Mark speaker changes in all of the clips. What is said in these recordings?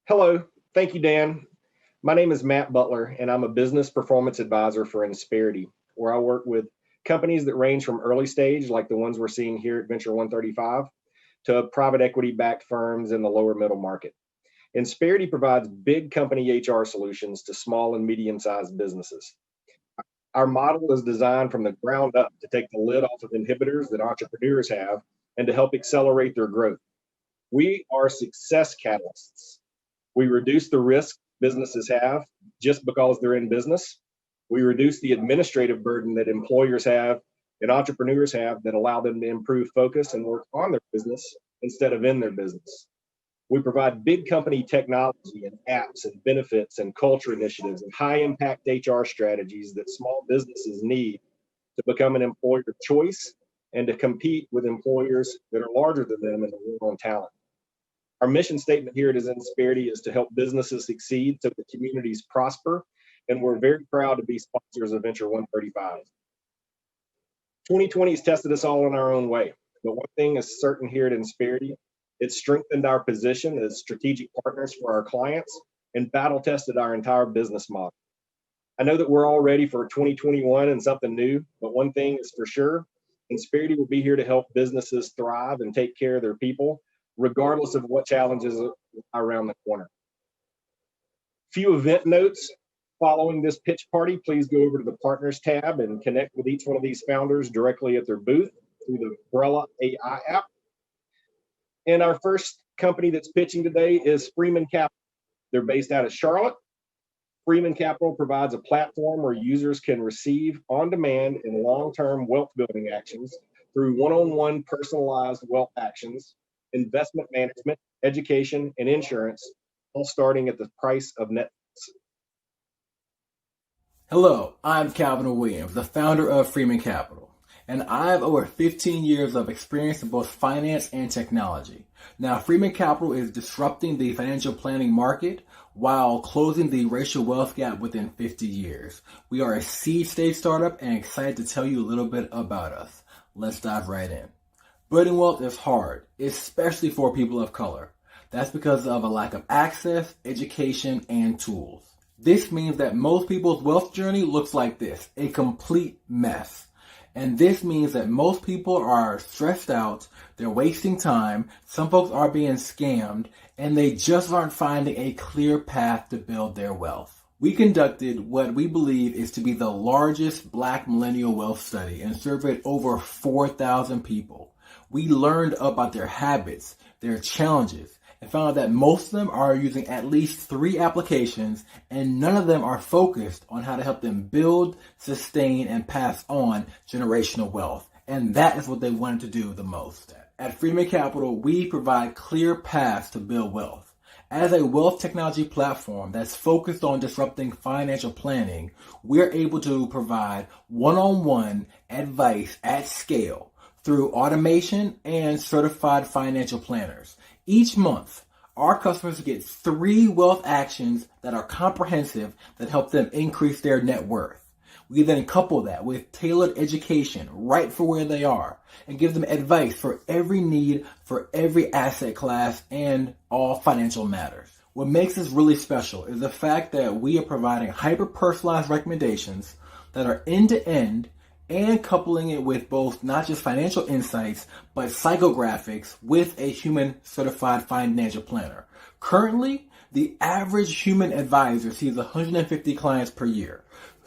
Speaker 1: Hello. Thank you, Dan. My name is Matt Butler, and I'm a business performance advisor for Insperity, where I work with companies that range from early stage, like the ones we're seeing here at Venture 135, to private equity backed firms in the lower middle market. Insperity provides big company HR solutions to small and medium sized businesses. Our model is designed from the ground up to take the lid off of inhibitors that entrepreneurs have and to help accelerate their growth. We are success catalysts. We reduce the risk businesses have just because they're in business. We reduce the administrative burden that employers have and entrepreneurs have that allow them to improve focus and work on their business instead of in their business. We provide big company technology and apps and benefits and culture initiatives and high impact HR strategies that small businesses need to become an employer of choice and to compete with employers that are larger than them in the war on talent. Our mission statement here at Insperity is to help businesses succeed so the communities prosper, and we're very proud to be sponsors of Venture 135. 2020 has tested us all in our own way, but one thing is certain here at Insperity: it's strengthened our position as strategic partners for our clients and battle tested our entire business model. I know that we're all ready for 2021 and something new, but one thing is for sure: Insperity will be here to help businesses thrive and take care of their people, regardless of what challenges are around the corner. Few event notes. Following this pitch party, please go over to the Partners tab and connect with each one of these founders directly at their booth through the Umbrella AI app. And our first company that's pitching today is Freeman Capital. They're based out of Charlotte. Freeman Capital provides a platform where users can receive on-demand and long-term wealth building actions through one-on-one personalized wealth actions, investment management, education, and insurance, all starting at the price of Netflix.
Speaker 2: Hello, I'm Calvin Williams, the founder of Freeman Capital, and I have over 15 years of experience in both finance and technology. Now, Freeman Capital is disrupting the financial planning market while closing the racial wealth gap within 50 years. We are a seed stage startup and excited to tell you a little bit about us. Let's dive right in. Building wealth is hard, especially for people of color. That's because of a lack of access, education, and tools. This means that most people's wealth journey looks like this: a complete mess. And this means that most people are stressed out, they're wasting time, some folks are being scammed, and they just aren't finding a clear path to build their wealth. We conducted what we believe is to be the largest Black millennial wealth study and surveyed over 4,000 people. We learned about their habits, their challenges, and found out that most of them are using at least 3 applications, and none of them are focused on how to help them build, sustain, and pass on generational wealth. And that is what they wanted to do the most. At Freeman Capital, we provide clear paths to build wealth. As a wealth technology platform that's focused on disrupting financial planning, we're able to provide one-on-one advice at scale through automation and certified financial planners. Each month, our customers get 3 wealth actions that are comprehensive that help them increase their net worth. We then couple that with tailored education right for where they are and give them advice for every need, for every asset class, and all financial matters. What makes this really special is the fact that we are providing hyper-personalized recommendations that are end-to-end and coupling it with both not just financial insights, but psychographics with a human certified financial planner. Currently, the average human advisor sees 150 clients per year.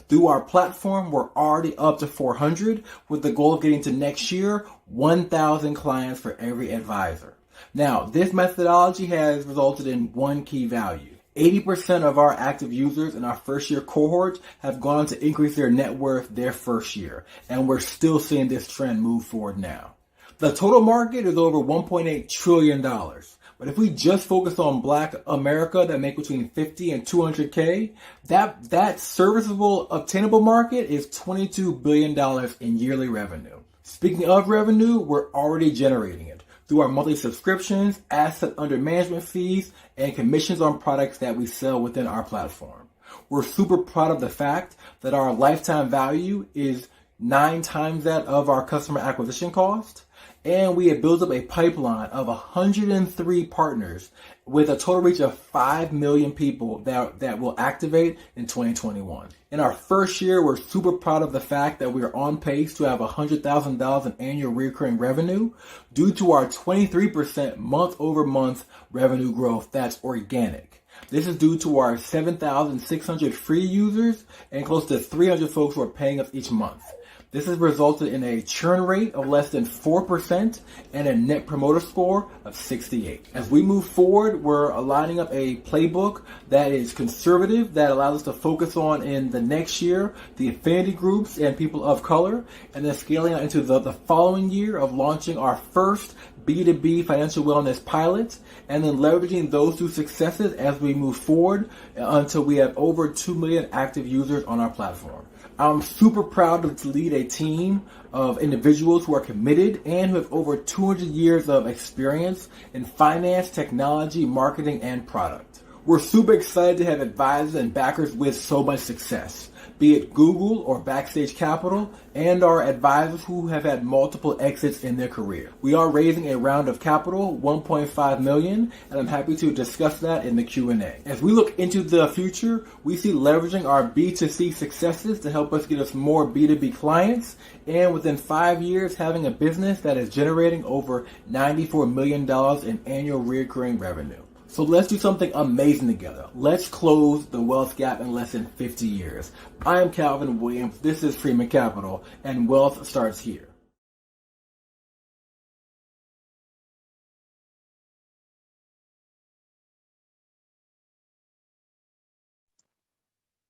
Speaker 2: Through our platform, we're already up to 400 with the goal of getting to next year 1,000 clients for every advisor. Now, this methodology has resulted in one key value. 80% of our active users in our first year cohort have gone on to increase their net worth their first year, and we're still seeing this trend move forward now. The total market is over $1.8 trillion, but if we just focus on Black America that make between 50 and 200K, that serviceable, obtainable market is $22 billion in yearly revenue. Speaking of revenue, we're already generating it through our monthly subscriptions, asset under management fees, and commissions on products that we sell within our platform. We're super proud of the fact that our lifetime value is 9 times that of our customer acquisition cost. And we have built up a pipeline of 103 partners with a total reach of 5 million people that will activate in 2021. In our first year, we're super proud of the fact that we are on pace to have $100,000 in annual recurring revenue due to our 23% month-over-month revenue growth that's organic. This is due to our 7,600 free users and close to 300 folks who are paying us each month. This has resulted in a churn rate of less than 4% and a net promoter score of 68. As we move forward, we're aligning up a playbook that is conservative, that allows us to focus on in the next year, the affinity groups and people of color, and then scaling out into the following year of launching our first B2B financial wellness pilots, and then leveraging those two successes as we move forward until we have over 2 million active users on our platform. I'm super proud to lead a team of individuals who are committed and who have over 200 years of experience in finance, technology, marketing, and product. We're super excited to have advisors and backers with so much success, be it Google or Backstage Capital, and our advisors who have had multiple exits in their career. We are raising a round of capital, $1.5 million, and I'm happy to discuss that in the Q&A. As we look into the future, we see leveraging our B2C successes to help us get us more B2B clients, and within 5 years, having a business that is generating over $94 million in annual recurring revenue. So let's do something amazing together. Let's close the wealth gap in less than 50 years. I am Calvin Williams. This is Freeman Capital, and wealth starts here.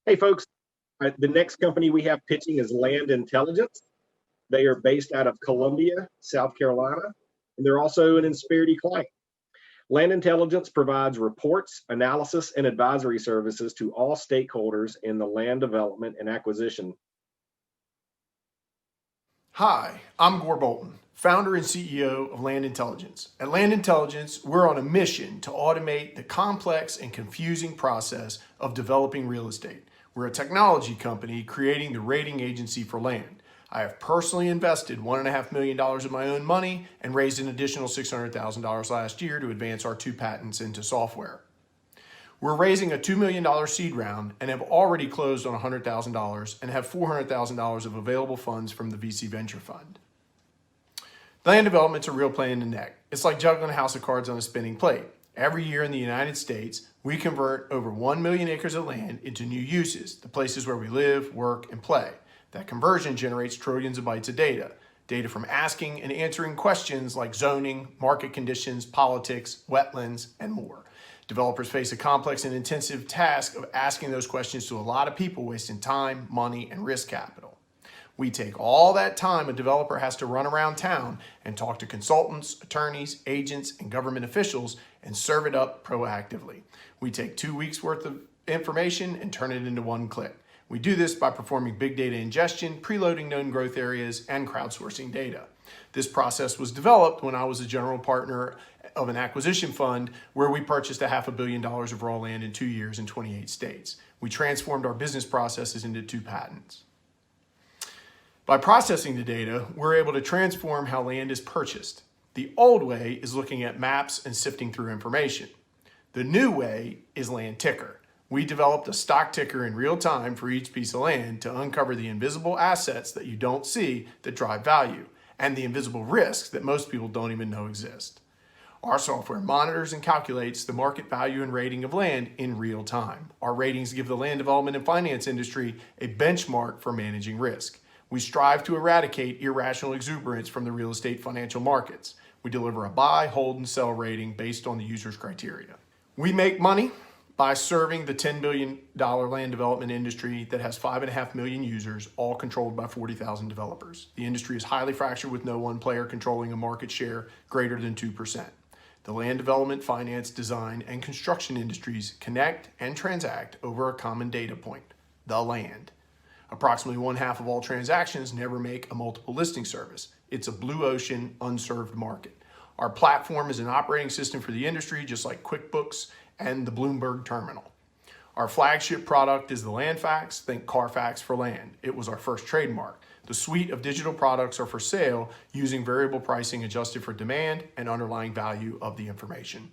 Speaker 1: Hey, folks. The next company we have pitching is Land Intelligence. They are based out of Columbia, South Carolina, and they're also an Insperity client. Land Intelligence provides reports, analysis, and advisory services to all stakeholders in the land development and acquisition.
Speaker 3: Hi, I'm Gore Bolton, founder and CEO of Land Intelligence. At Land Intelligence, we're on a mission to automate the complex and confusing process of developing real estate. We're a technology company creating the rating agency for land. I have personally invested $1.5 million of my own money and raised an additional $600,000 last year to advance our 2 patents into software. We're raising a $2 million seed round and have already closed on $100,000 and have $400,000 of available funds from the VC Venture Fund. Land development's a real pain in the neck. It's like juggling a house of cards on a spinning plate. Every year in the United States, we convert over 1 million acres of land into new uses, the places where we live, work, and play. That conversion generates trillions of bytes of data from asking and answering questions like zoning, market conditions, politics, wetlands, and more. Developers face a complex and intensive task of asking those questions to a lot of people, wasting time, money, and risk capital. We take all that time a developer has to run around town and talk to consultants, attorneys, agents, and government officials and serve it up proactively. We take 2 weeks worth of information and turn it into 1 click. We do this by performing big data ingestion, preloading known growth areas, and crowdsourcing data. This process was developed when I was a general partner of an acquisition fund where we purchased $500 million of raw land in 2 years in 28 states. We transformed our business processes into 2 patents. By processing the data, we're able to transform how land is purchased. The old way is looking at maps and sifting through information. The new way is Land Ticker. We developed a stock ticker in real time for each piece of land to uncover the invisible assets that you don't see that drive value, and the invisible risks that most people don't even know exist. Our software monitors and calculates the market value and rating of land in real time. Our ratings give the land development and finance industry a benchmark for managing risk. We strive to eradicate irrational exuberance from the real estate financial markets. We deliver a buy, hold, and sell rating based on the user's criteria. We make money by serving the $10 billion land development industry that has 5.5 million users, all controlled by 40,000 developers. The industry is highly fractured with no one player controlling a market share greater than 2%. The land development, finance, design, and construction industries connect and transact over a common data point, the land. Approximately 1/2 of all transactions never make a multiple listing service. It's a blue ocean, unserved market. Our platform is an operating system for the industry, just like QuickBooks and the Bloomberg terminal. Our flagship product is the Land Fax, think Carfax for land. It was our first trademark. The suite of digital products are for sale using variable pricing adjusted for demand and underlying value of the information.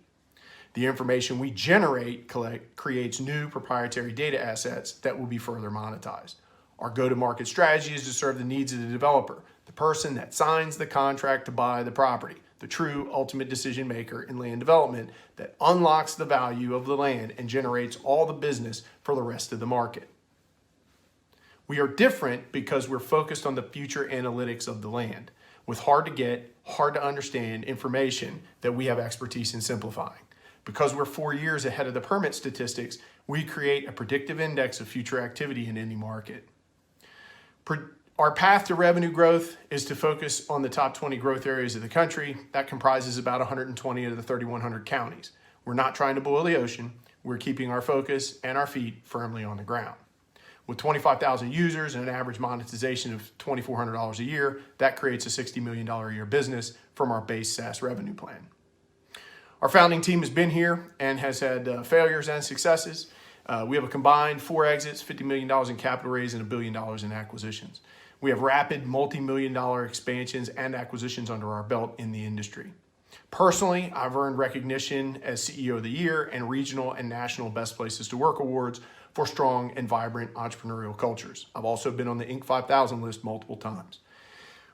Speaker 3: The information we creates new proprietary data assets that will be further monetized. Our go-to-market strategy is to serve the needs of the developer, the person that signs the contract to buy the property, the true ultimate decision maker in land development that unlocks the value of the land and generates all the business for the rest of the market. We are different because we're focused on the future analytics of the land, with hard to get, hard to understand information that we have expertise in simplifying. Because we're 4 years ahead of the permit statistics, we create a predictive index of future activity in any market. Our path to revenue growth is to focus on the top 20 growth areas of the country. That comprises about 120 of the 3,100 counties. We're not trying to boil the ocean. We're keeping our focus and our feet firmly on the ground. With 25,000 users and an average monetization of $2,400 a year, that creates a $60 million a year business from our base SaaS revenue plan. Our founding team has been here and has had failures and successes. We have a combined 4 exits, $50 million in capital raise, and $1 billion in acquisitions. We have rapid multi-million-dollar expansions and acquisitions under our belt in the industry. Personally, I've earned recognition as CEO of the Year and regional and national Best Places to Work awards for strong and vibrant entrepreneurial cultures. I've also been on the Inc. 5000 list multiple times.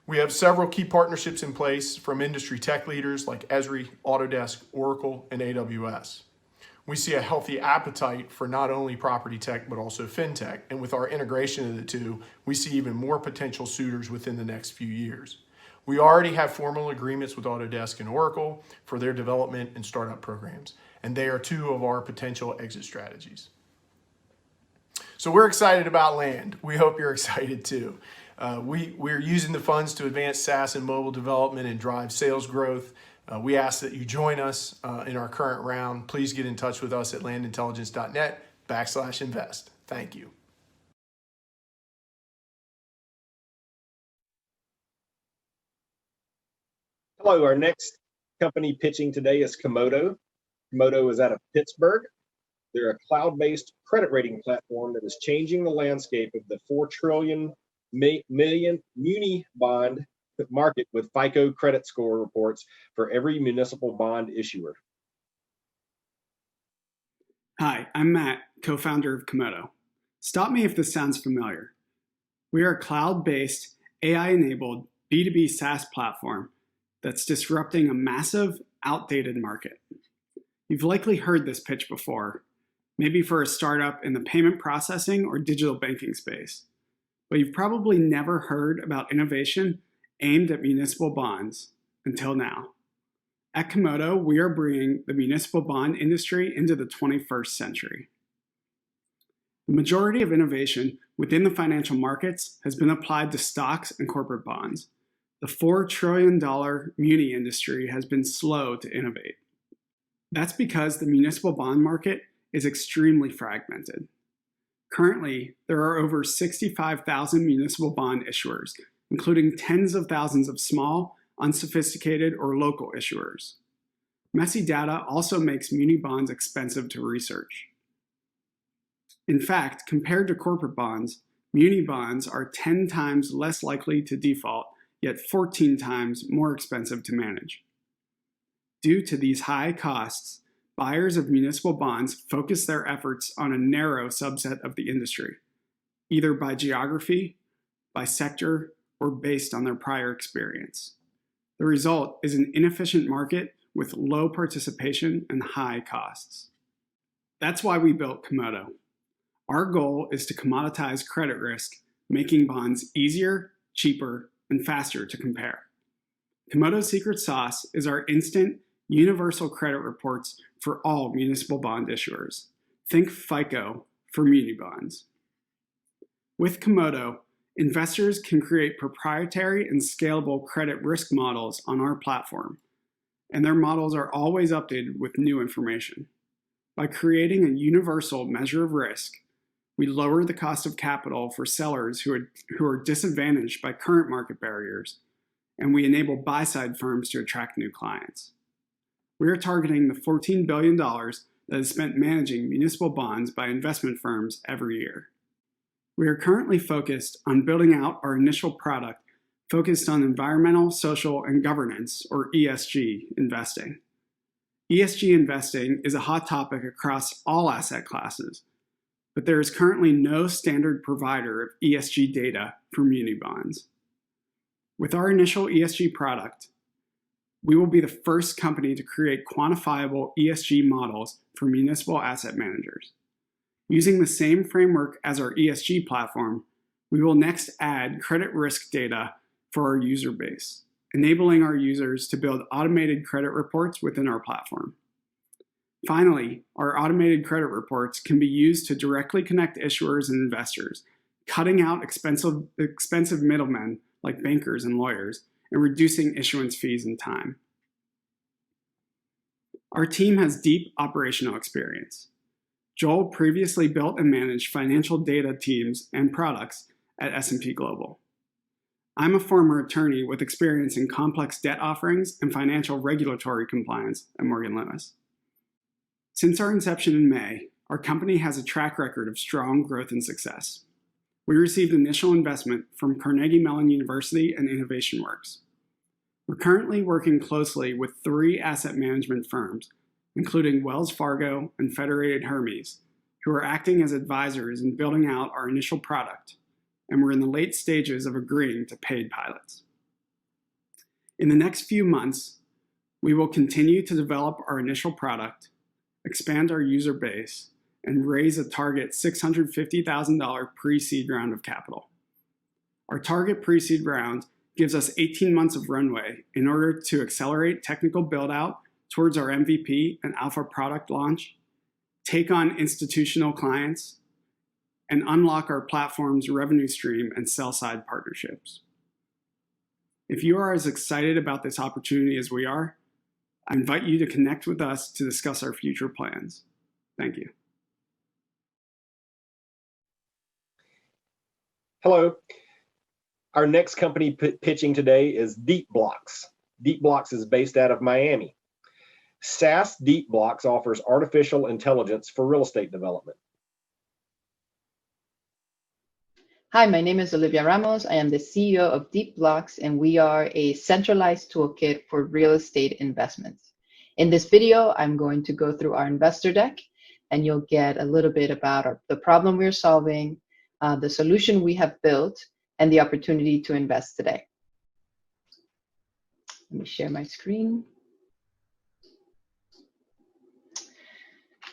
Speaker 3: We have several key partnerships in place from industry tech leaders like Esri, Autodesk, Oracle, and AWS. We see a healthy appetite for not only property tech, but also fintech. And with our integration of the two, we see even more potential suitors within the next few years. We already have formal agreements with Autodesk and Oracle for their development and startup programs, and they are 2 of our potential exit strategies. So we're excited about land. We hope you're excited too. We're using the funds to advance SaaS and mobile development and drive sales growth. We ask that you join us in our current round. Please get in touch with us at landintelligence.net/invest. Thank you.
Speaker 1: Hello, our next company pitching today is Komodo. Komodo is out of Pittsburgh. They're a cloud-based credit rating platform that is changing the landscape of the $4 trillion muni bond market with FICO credit score reports for every municipal bond issuer.
Speaker 4: Hi, I'm Matt, co-founder of Komodo. Stop me if this sounds familiar. We are a cloud-based, AI-enabled B2B SaaS platform that's disrupting a massive, outdated market. You've likely heard this pitch before, maybe for a startup in the payment processing or digital banking space. But you've probably never heard about innovation aimed at municipal bonds until now. At Komodo, we are bringing the municipal bond industry into the 21st century. The majority of innovation within the financial markets has been applied to stocks and corporate bonds. The $4 trillion muni industry has been slow to innovate. That's because the municipal bond market is extremely fragmented. Currently, there are over 65,000 municipal bond issuers, including tens of thousands of small, unsophisticated, or local issuers. Messy data also makes muni bonds expensive to research. In fact, compared to corporate bonds, muni bonds are 10 times less likely to default, yet 14 times more expensive to manage. Due to these high costs, buyers of municipal bonds focus their efforts on a narrow subset of the industry, either by geography, by sector, or based on their prior experience. The result is an inefficient market with low participation and high costs. That's why we built Komodo. Our goal is to commoditize credit risk, making bonds easier, cheaper, and faster to compare. Komodo's secret sauce is our instant, universal credit reports for all municipal bond issuers. Think FICO for muni bonds. With Komodo, investors can create proprietary and scalable credit risk models on our platform, and their models are always updated with new information. By creating a universal measure of risk, we lower the cost of capital for sellers who are disadvantaged by current market barriers, and we enable buy-side firms to attract new clients. We are targeting the $14 billion that is spent managing municipal bonds by investment firms every year. We are currently focused on building out our initial product focused on environmental, social, and governance, or ESG, investing. ESG investing is a hot topic across all asset classes, but there is currently no standard provider of ESG data for muni bonds. With our initial ESG product, we will be the first company to create quantifiable ESG models for municipal asset managers. Using the same framework as our ESG platform, we will next add credit risk data for our user base, enabling our users to build automated credit reports within our platform. Finally, our automated credit reports can be used to directly connect issuers and investors, cutting out expensive middlemen like bankers and lawyers, and reducing issuance fees and time. Our team has deep operational experience. Joel previously built and managed financial data teams and products at S&P Global. I'm a former attorney with experience in complex debt offerings and financial regulatory compliance at Morgan Lewis. Since our inception in May, our company has a track record of strong growth and success. We received initial investment from Carnegie Mellon University and Innovation Works. We're currently working closely with 3 asset management firms, including Wells Fargo and Federated Hermes, who are acting as advisors in building out our initial product, and we're in the late stages of agreeing to paid pilots. In the next few months, we will continue to develop our initial product, expand our user base, and raise a target $650,000 pre-seed round of capital. Our target pre-seed round gives us 18 months of runway in order to accelerate technical build-out towards our MVP and alpha product launch, take on institutional clients, and unlock our platform's revenue stream and sell-side partnerships. If you are as excited about this opportunity as we are, I invite you to connect with us to discuss our future plans. Thank you.
Speaker 1: Hello. Our next company pitching today is DeepBlocks. DeepBlocks is based out of Miami. SaaS DeepBlocks offers artificial intelligence for real estate development.
Speaker 5: Hi, my name is Olivia Ramos. I am the CEO of DeepBlocks, and we are a centralized toolkit for real estate investments. In this video, I'm going to go through our investor deck, and you'll get a little bit about the problem we're solving, the solution we have built, and the opportunity to invest today. Let me share my screen.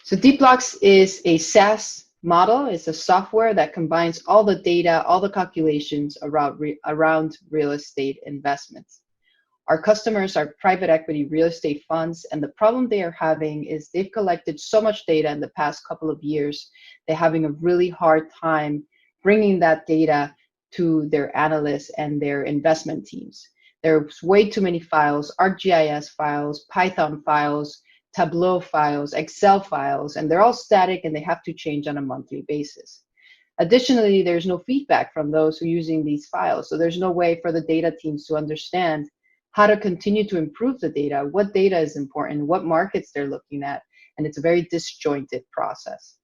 Speaker 5: So DeepBlocks is a SaaS model. It's a software that combines all the data, all the calculations around real estate investments. Our customers are private equity real estate funds, and the problem they are having is they've collected so much data in the past couple of years, they're having a really hard time bringing that data to their analysts and their investment teams. There's way too many files, ArcGIS files, Python files, Tableau files, Excel files, and they're all static and they have to change on a monthly basis. Additionally, there's no feedback from those who are using these files, so there's no way for the data teams to understand how to continue to improve the data, what data is important, what markets they're looking at, and it's a very disjointed process.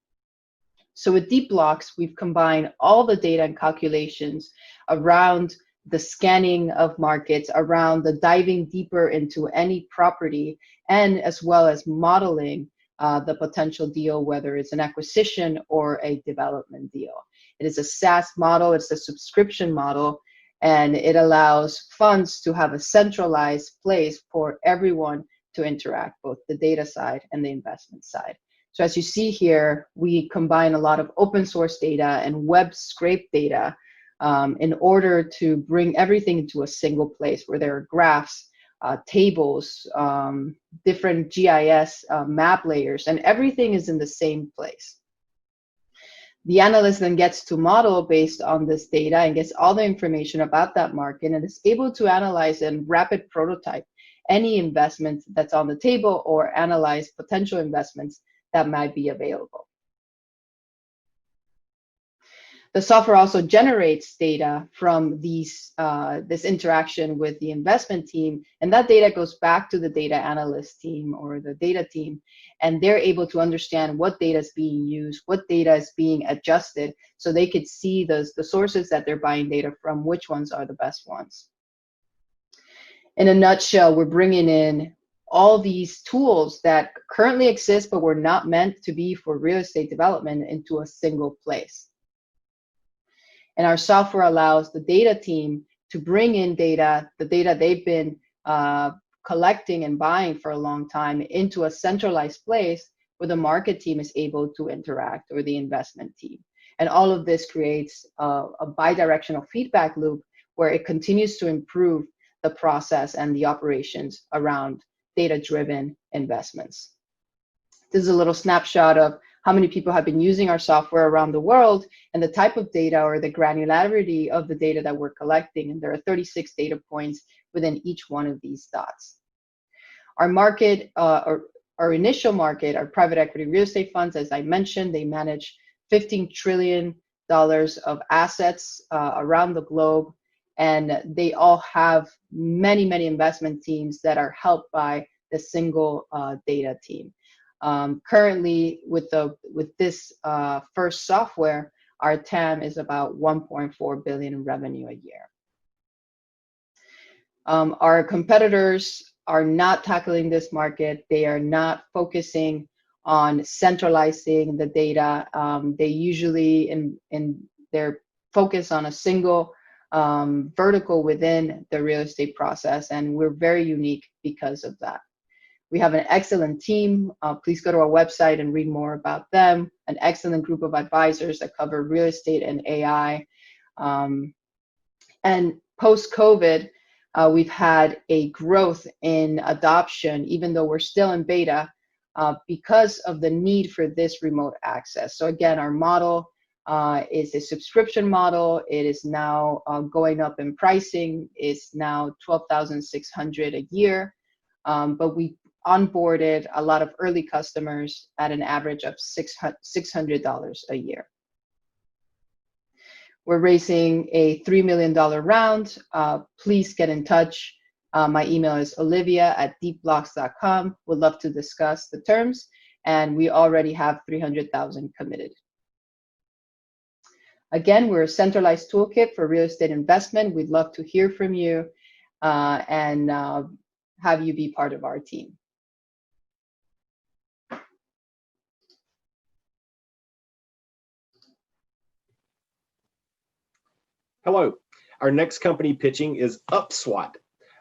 Speaker 5: So with DeepBlocks, we've combined all the data and calculations around the scanning of markets, around the diving deeper into any property, and as well as modeling the potential deal, whether it's an acquisition or a development deal. It is a SaaS model, it's a subscription model, and it allows funds to have a centralized place for everyone to interact, both the data side and the investment side. So as you see here, we combine a lot of open source data and web scrape data in order to bring everything into a single place where there are graphs, tables, different GIS map layers, and everything is in the same place. The analyst then gets to model based on this data and gets all the information about that market and is able to analyze and rapid prototype any investment that's on the table or analyze potential investments that might be available. The software also generates data from this interaction with the investment team, and that data goes back to the data analyst team or the data team, and they're able to understand what data is being used, what data is being adjusted, so they could see the sources that they're buying data from, which ones are the best ones. In a nutshell, we're bringing in all these tools that currently exist but were not meant to be for real estate development into a single place. And our software allows the data team to bring in data, the data they've been collecting and buying for a long time, into a centralized place where the market team is able to interact, or the investment team. And all of this creates a bidirectional feedback loop where it continues to improve the process and the operations around data-driven investments. This is a little snapshot of how many people have been using our software around the world and the type of data or the granularity of the data that we're collecting. And there are 36 data points within each one of these dots. Our market, our initial market, are private equity real estate funds. As I mentioned, they manage $15 trillion of assets around the globe. And they all have many, many investment teams that are helped by the single data team. Currently, with this first software, our TAM is about 1.4 billion in revenue a year. Our competitors are not tackling this market. They are not focusing on centralizing the data. They usually in their focus on a single vertical within the real estate process, and we're very unique because of that. We have an excellent team. Please go to our website and read more about them. An excellent group of advisors that cover real estate and AI. And post-COVID, we've had a growth in adoption, even though we're still in beta, because of the need for this remote access. So again, our model is a subscription model. It is now going up in pricing. It's now $12,600 a year, but we onboarded a lot of early customers at an average of $600 a year. We're raising a $3 million round. Please get in touch. My email is olivia@deepblocks.com. Would love to discuss the terms, and we already have 300,000 committed. Again, we're a centralized toolkit for real estate investment. We'd love to hear from you and have you be part of our team.
Speaker 1: Hello. Our next company pitching is Upswot.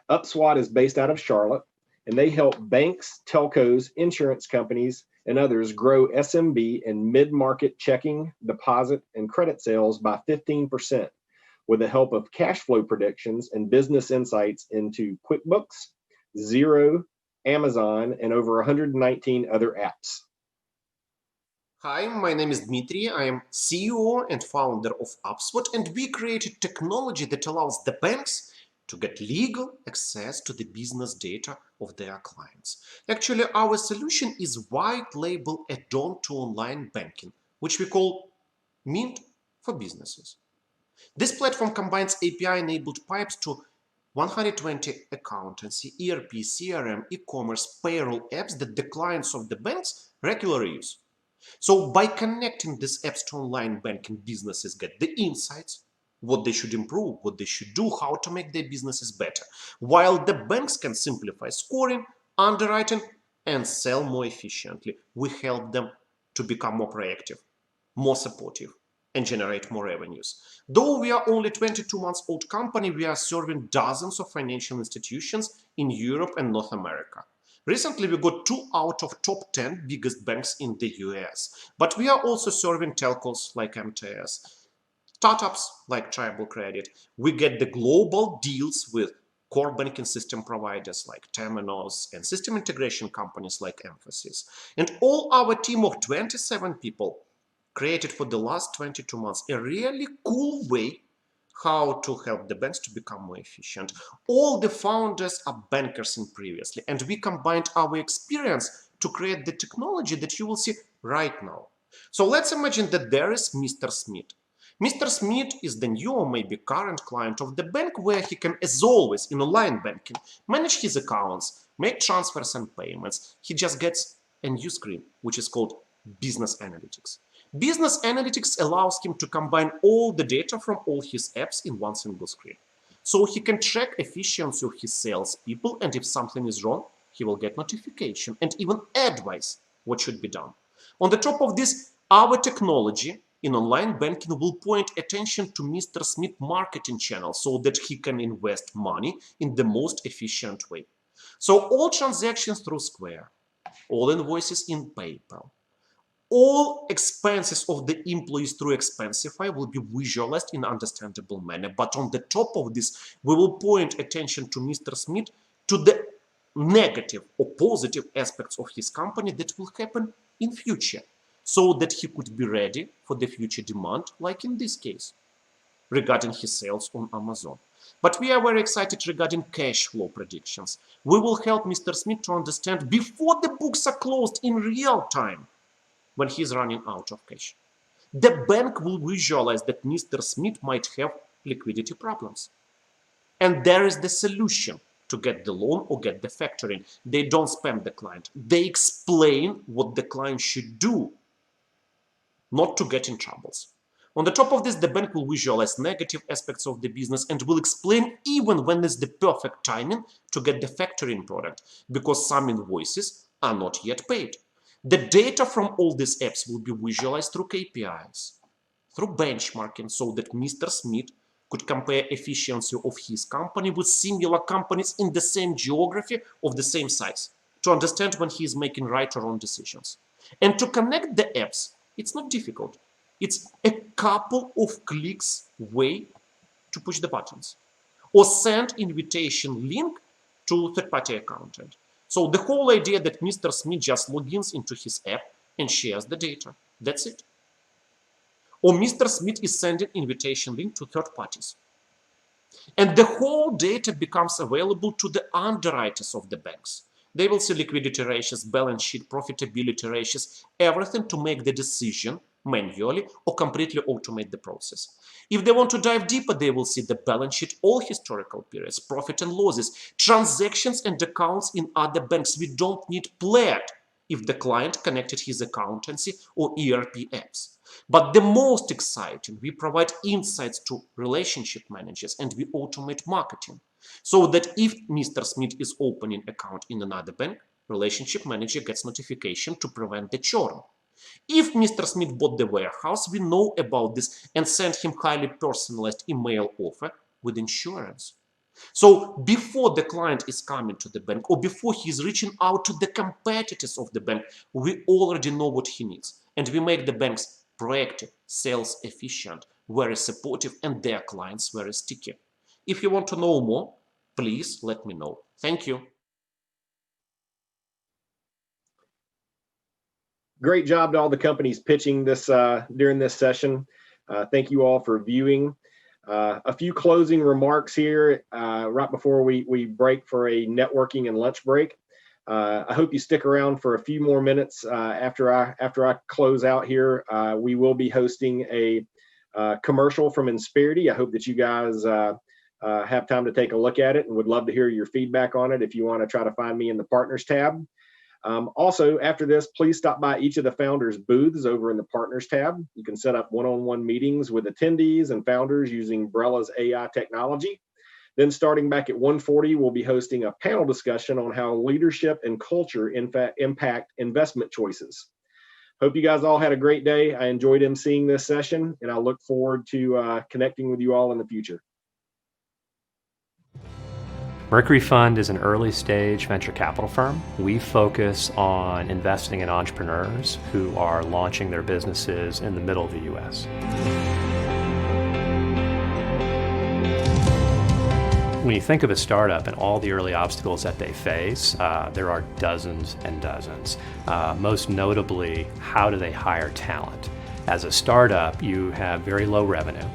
Speaker 1: Upswot is based out of Charlotte, and they help banks, telcos, insurance companies, and others grow SMB and mid-market checking, deposit, and credit sales by 15% with the help of cash flow predictions and business insights into QuickBooks, Xero, Amazon, and over 119 other apps.
Speaker 6: Hi, my name is Dmitry. I am CEO and founder of Upswot, and we created technology that allows the banks to get legal access to the business data of their clients. Actually, our solution is white label add-on to online banking, which we call Mint for businesses. This platform combines API-enabled pipes to 120 accountancy, ERP, CRM, e-commerce, payroll apps that the clients of the banks regularly use. So by connecting these apps to online banking, businesses get the insights, what they should improve, what they should do, how to make their businesses better, while the banks can simplify scoring, underwriting, and sell more efficiently. We help them to become more proactive, more supportive, and generate more revenues. Though we are only 22 months old company, we are serving dozens of financial institutions in Europe and North America. Recently, we got 2 out of top 10 biggest banks in the US, but we are also serving telcos like MTS, startups like Tribal Credit. We get the global deals with core banking system providers like Temenos and system integration companies like Emphasis. And all our team of 27 people created for the last 22 months a really cool way how to help the banks to become more efficient. All the founders are bankers in previously, and we combined our experience to create the technology that you will see right now. So let's imagine that there is Mr. Smith. Mr. Smith is the new or maybe current client of the bank where he can, as always in online banking, manage his accounts, make transfers and payments. He just gets a new screen, which is called Business Analytics. Business Analytics allows him to combine all the data from all his apps in one single screen. So he can track efficiency of his salespeople, and if something is wrong, he will get notification and even advice what should be done. On the top of this, our technology in online banking will point attention to Mr. Smith marketing channel so that he can invest money in the most efficient way. So all transactions through Square, all invoices in PayPal, all expenses of the employees through Expensify will be visualized in an understandable manner. But on the top of this, we will point attention to Mr. Smith to the negative or positive aspects of his company that will happen in future, so that he could be ready for the future demand, like in this case, regarding his sales on Amazon. But we are very excited regarding cash flow predictions. We will help Mr. Smith to understand before the books are closed in real time when he's running out of cash. The bank will visualize that Mr. Smith might have liquidity problems. And there is the solution to get the loan or get the factoring. They don't spam the client. They explain what the client should do, not to get in troubles. On the top of this, the bank will visualize negative aspects of the business and will explain even when is the perfect timing to get the factoring product, because some invoices are not yet paid. The data from all these apps will be visualized through KPIs, through benchmarking, so that Mr. Smith could compare efficiency of his company with similar companies in the same geography of the same size, to understand when he is making right or wrong decisions. And to connect the apps, it's not difficult. It's a couple of clicks way to push the buttons or send invitation link to third-party accountant. So the whole idea that Mr. Smith just logins into his app and shares the data. That's it. Or Mr. Smith is sending invitation link to third parties. And the whole data becomes available to the underwriters of the banks. They will see liquidity ratios, balance sheet, profitability ratios, everything to make the decision manually or completely automate the process. If they want to dive deeper, they will see the balance sheet, all historical periods, profit and losses, transactions and accounts in other banks. We don't need Plaid if the client connected his accountancy or ERP apps. But the most exciting, we provide insights to relationship managers and we automate marketing. So that if Mr. Smith is opening an account in another bank, relationship manager gets notification to prevent the churn. If Mr. Smith bought the warehouse, we know about this and send him highly personalized email offer with insurance. So before the client is coming to the bank or before he is reaching out to the competitors of the bank, we already know what he needs. And we make the banks proactive, sales efficient, very supportive, and their clients very sticky. If you want to know more, please let me know. Thank you.
Speaker 1: Great job to all the companies pitching this during this session. Thank you all for viewing. A few closing remarks here right before we break for a networking and lunch break. I hope you stick around for a few more minutes after I close out here. We will be hosting a commercial from Insperity. I hope that you guys have time to take a look at it and would love to hear your feedback on it if you want to try to find me in the Partners tab. Also, after this, please stop by each of the founders' booths over in the Partners tab. You can set up one-on-one meetings with attendees and founders using Brella's AI technology. Then starting back at 1:40, we'll be hosting a panel discussion on how leadership and culture impact investment choices. Hope you guys all had a great day. I enjoyed emceeing this session, and I look forward to connecting with you all in the future.
Speaker 7: Mercury Fund is an early stage venture capital firm. We focus on investing in entrepreneurs who are launching their businesses in the middle of the US. When you think of a startup and all the early obstacles that they face, there are dozens and dozens. Most notably, how do they hire talent? As a startup, you have very low revenue.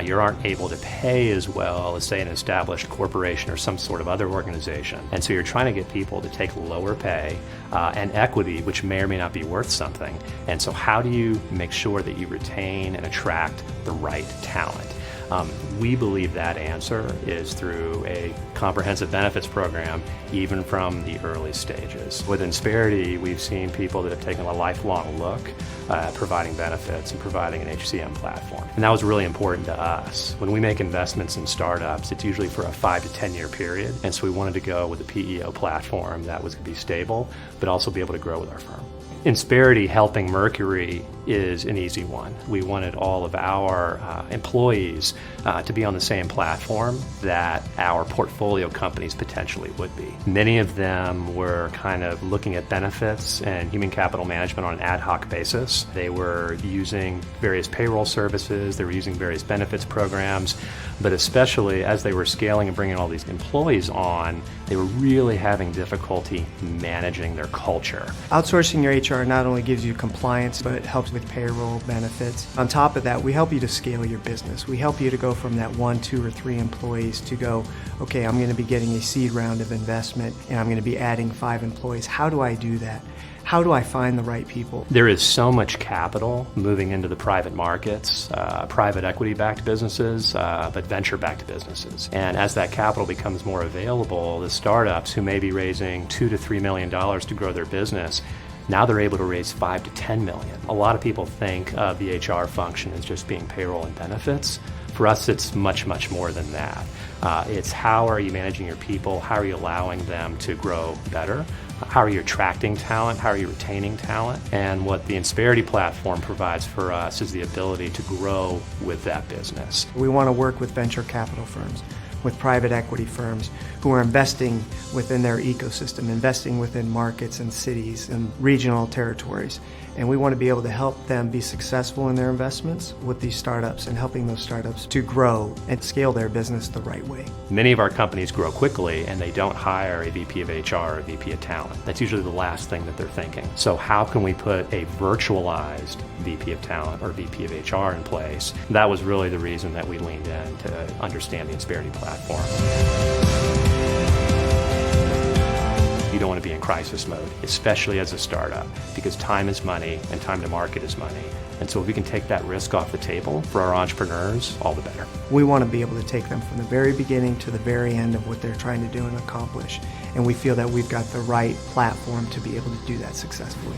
Speaker 7: You aren't able to pay as well as, say, an established corporation or some sort of other organization. And so you're trying to get people to take lower pay and equity, which may or may not be worth something. And so how do you make sure that you retain and attract the right talent? We believe that answer is through a comprehensive benefits program, even from the early stages. With Insperity, we've seen people that have taken a lifelong look at providing benefits and providing an HCM platform. And that was really important to us. When we make investments in startups, it's usually for a 5 to 10 year period. And so we wanted to go with a PEO platform that was going to be stable, but also be able to grow with our firm. Insperity helping Mercury is an easy one. We wanted all of our employees to be on the same platform that our portfolio companies potentially would be. Many of them were kind of looking at benefits and human capital management on an ad hoc basis. They were using various payroll services, they were using various benefits programs, but especially as they were scaling and bringing all these employees on, they were really having difficulty managing their culture.
Speaker 8: Outsourcing your HR not only gives you compliance, but it helps with payroll benefits. On top of that, we help you to scale your business. We help you to go from that 1, 2, or 3 employees to go, okay, I'm going to be getting a seed round of investment and I'm going to be adding 5 employees. How do I do that? How do I find the right people?
Speaker 7: There is so much capital moving into the private markets, private equity-backed businesses, but venture-backed businesses. And as that capital becomes more available, the startups who may be raising $2 to $3 million to grow their business, now they're able to raise 5 to 10 million. A lot of people think of the HR function as just being payroll and benefits. For us, it's much, much more than that. It's how are you managing your people? How are you allowing them to grow better? How are you attracting talent? How are you retaining talent? And what the Insperity platform provides for us is the ability to grow with that business.
Speaker 8: We want to work with venture capital firms, with private equity firms who are investing within their ecosystem, investing within markets and cities and regional territories. And we want to be able to help them be successful in their investments with these startups and helping those startups to grow and scale their business the right way.
Speaker 7: Many of our companies grow quickly and they don't hire a VP of HR or a VP of talent. That's usually the last thing that they're thinking. So how can we put a virtualized VP of talent or VP of HR in place? That was really the reason that we leaned in to understand the Insperity platform. You don't want to be in crisis mode, especially as a startup, because time is money and time to market is money. And so if we can take that risk off the table for our entrepreneurs, all the better.
Speaker 8: We want to be able to take them from the very beginning to the very end of what they're trying to do and accomplish. And we feel that we've got the right platform to be able to do that successfully.